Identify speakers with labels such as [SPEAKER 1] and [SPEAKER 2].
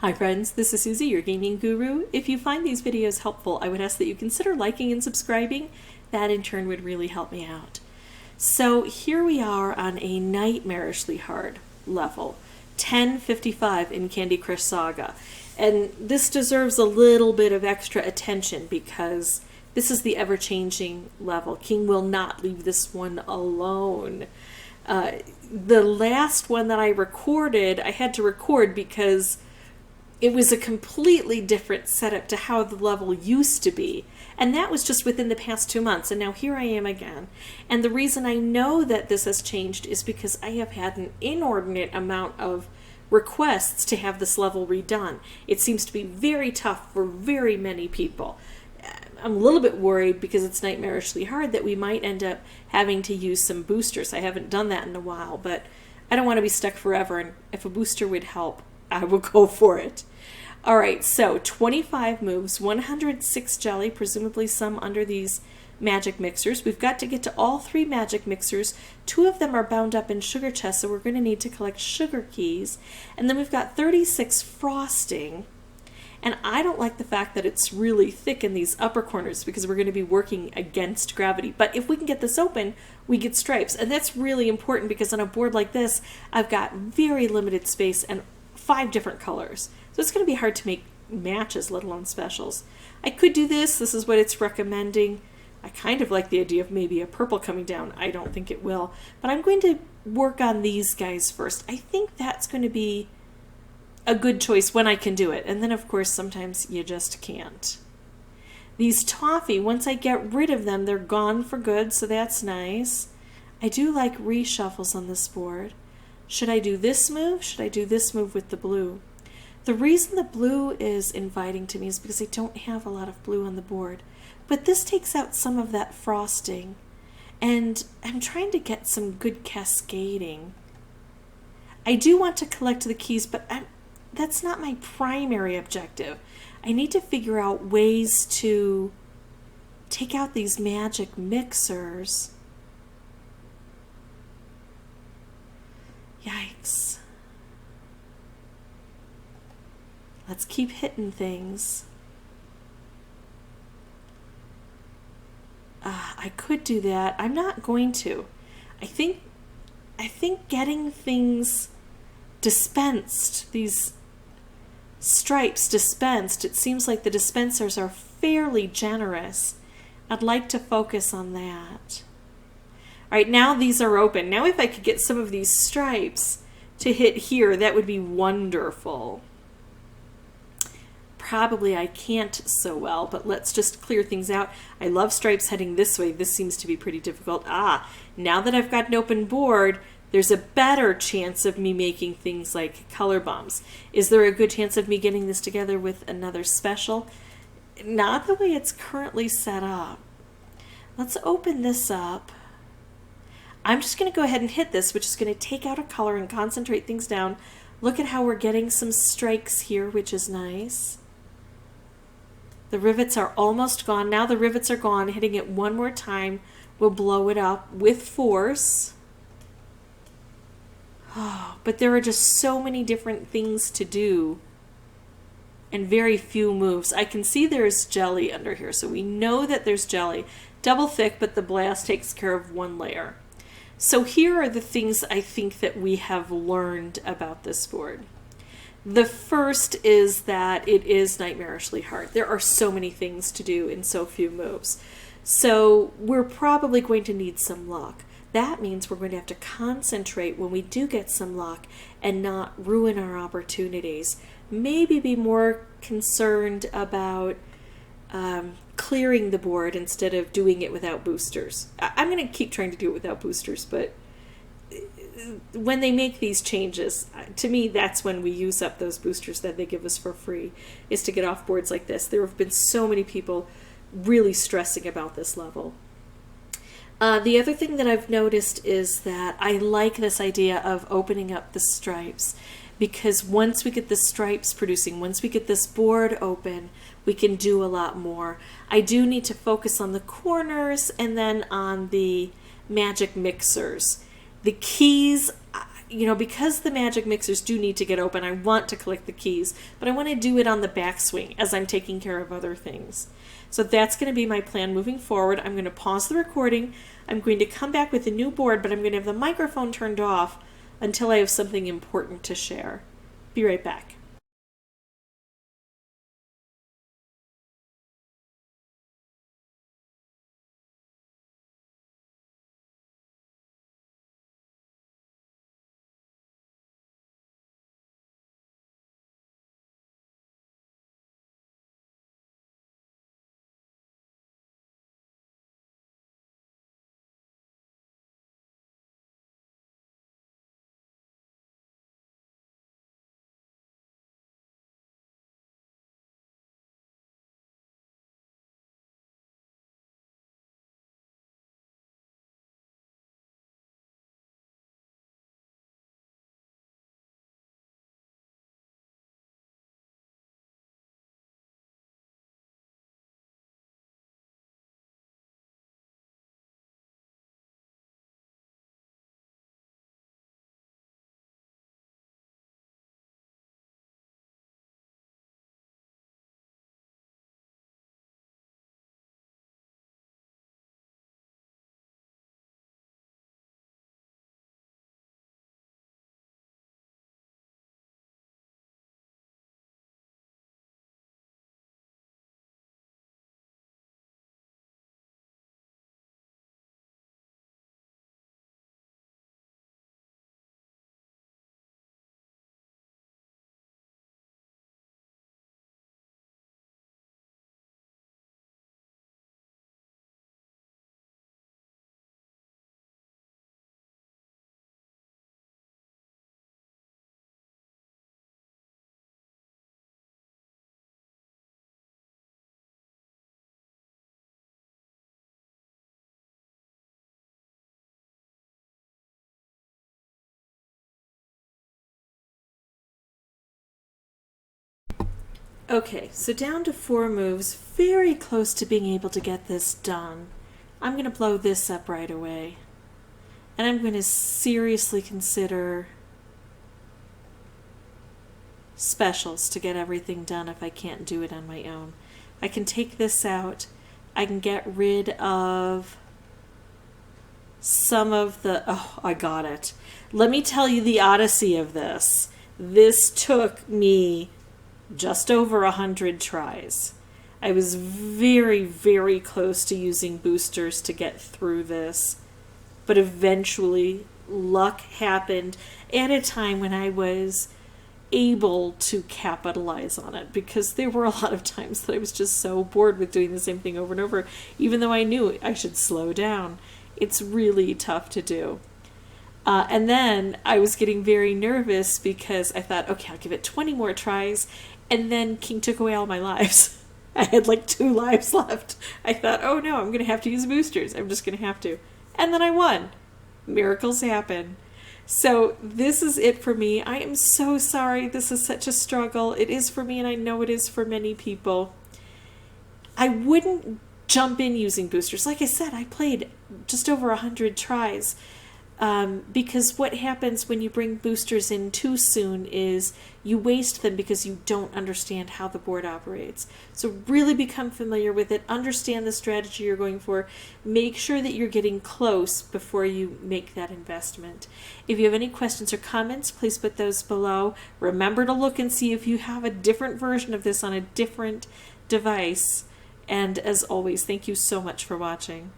[SPEAKER 1] Hi friends, this is Suzy, your gaming guru. If you find these videos helpful, I would ask that you consider liking and subscribing. That in turn would really help me out. So here we are on a nightmarishly hard level, 1055 in Candy Crush Saga. And this deserves a little bit of extra attention because this is the ever-changing level. King will not leave this one alone. The last one that I recorded, I had to record because it was a completely different setup to how the level used to be. And that was just within the past 2 months. And now here I am again. And the reason I know that this has changed is because I have had an inordinate amount of requests to have this level redone. It seems to be very tough for very many people. I'm a little bit worried because it's nightmarishly hard that we might end up having to use some boosters. I haven't done that in a while, but I don't want to be stuck forever. And if a booster would help, I will go for it. All right, so 25 moves, 106 jelly, presumably some under these magic mixers. We've got to get to all 3 magic mixers. 2 of them are bound up in sugar chests, so we're going to need to collect sugar keys. And then we've got 36 frosting. And I don't like the fact that it's really thick in these upper corners because we're going to be working against gravity. But if we can get this open, we get stripes. And that's really important because on a board like this, I've got very limited space and 5 different colors. So it's going to be hard to make matches, let alone specials. I could do this. This is what it's recommending. I kind of like the idea of maybe a purple coming down. I don't think it will. But I'm going to work on these guys first. I think that's going to be a good choice when I can do it. And then, of course, sometimes you just can't. These toffee, once I get rid of them, they're gone for good, so that's nice. I do like reshuffles on this board. Should I do this move? Should I do this move with the blue? The reason the blue is inviting to me is because I don't have a lot of blue on the board. But this takes out some of that frosting. And I'm trying to get some good cascading. I do want to collect the keys, but that's not my primary objective. I need to figure out ways to take out these magic mixers. Yikes. Let's keep hitting things. I could do that. I'm not going to. I think getting things dispensed, these stripes dispensed, it seems like the dispensers are fairly generous. I'd like to focus on that. All right, now these are open. Now if I could get some of these stripes to hit here, that would be wonderful. Probably I can't so well, but let's just clear things out. I love stripes heading this way. This seems to be pretty difficult. Now that I've got an open board, there's a better chance of me making things like color bombs. Is there a good chance of me getting this together with another special? Not the way it's currently set up. Let's open this up. I'm just going to go ahead and hit this, which is going to take out a color and concentrate things down. Look at how we're getting some strikes here, which is nice. The rivets are almost gone. Now the rivets are gone. Hitting it one more time will blow it up with force. Oh, but there are just so many different things to do and very few moves. I can see there's jelly under here, so we know that there's jelly. Double thick, but the blast takes care of one layer. So here are the things I think that we have learned about this board. The first is that it is nightmarishly hard. There are so many things to do in so few moves. So we're probably going to need some luck. That means we're going to have to concentrate when we do get some luck and not ruin our opportunities. Maybe be more concerned about clearing the board instead of doing it without boosters. I'm going to keep trying to do it without boosters, but when they make these changes, to me, that's when we use up those boosters that they give us for free, is to get off boards like this. There have been so many people really stressing about this level. The other thing that I've noticed is that I like this idea of opening up the stripes, because once we get the stripes producing, once we get this board open, we can do a lot more. I do need to focus on the corners and then on the magic mixers. The keys, because the magic mixers do need to get open, I want to collect the keys, but I want to do it on the backswing as I'm taking care of other things. So that's going to be my plan moving forward. I'm going to pause the recording. I'm going to come back with a new board, but I'm going to have the microphone turned off until I have something important to share. Be right back. Okay, so down to 4 moves, very close to being able to get this done. I'm going to blow this up right away. And I'm going to seriously consider specials to get everything done if I can't do it on my own. I can take this out. I can get rid of some of the... Oh, I got it. Let me tell you the odyssey of this. This took me just over 100 tries. I was very, very close to using boosters to get through this, but eventually luck happened at a time when I was able to capitalize on it, because there were a lot of times that I was just so bored with doing the same thing over and over, even though I knew I should slow down. It's really tough to do. And then I was getting very nervous because I thought, okay, I'll give it 20 more tries. And then King took away all my lives. I had like 2 lives left. I thought, oh no, I'm going to have to use boosters. I'm just going to have to. And then I won. Miracles happen. So this is it for me. I am so sorry. This is such a struggle. It is for me, and I know it is for many people. I wouldn't jump in using boosters. Like I said, I played just over 100 tries. Because what happens when you bring boosters in too soon is you waste them because you don't understand how the board operates. So really become familiar with it, understand the strategy you're going for, make sure that you're getting close before you make that investment. If you have any questions or comments, please put those below. Remember to look and see if you have a different version of this on a different device. And as always, thank you so much for watching.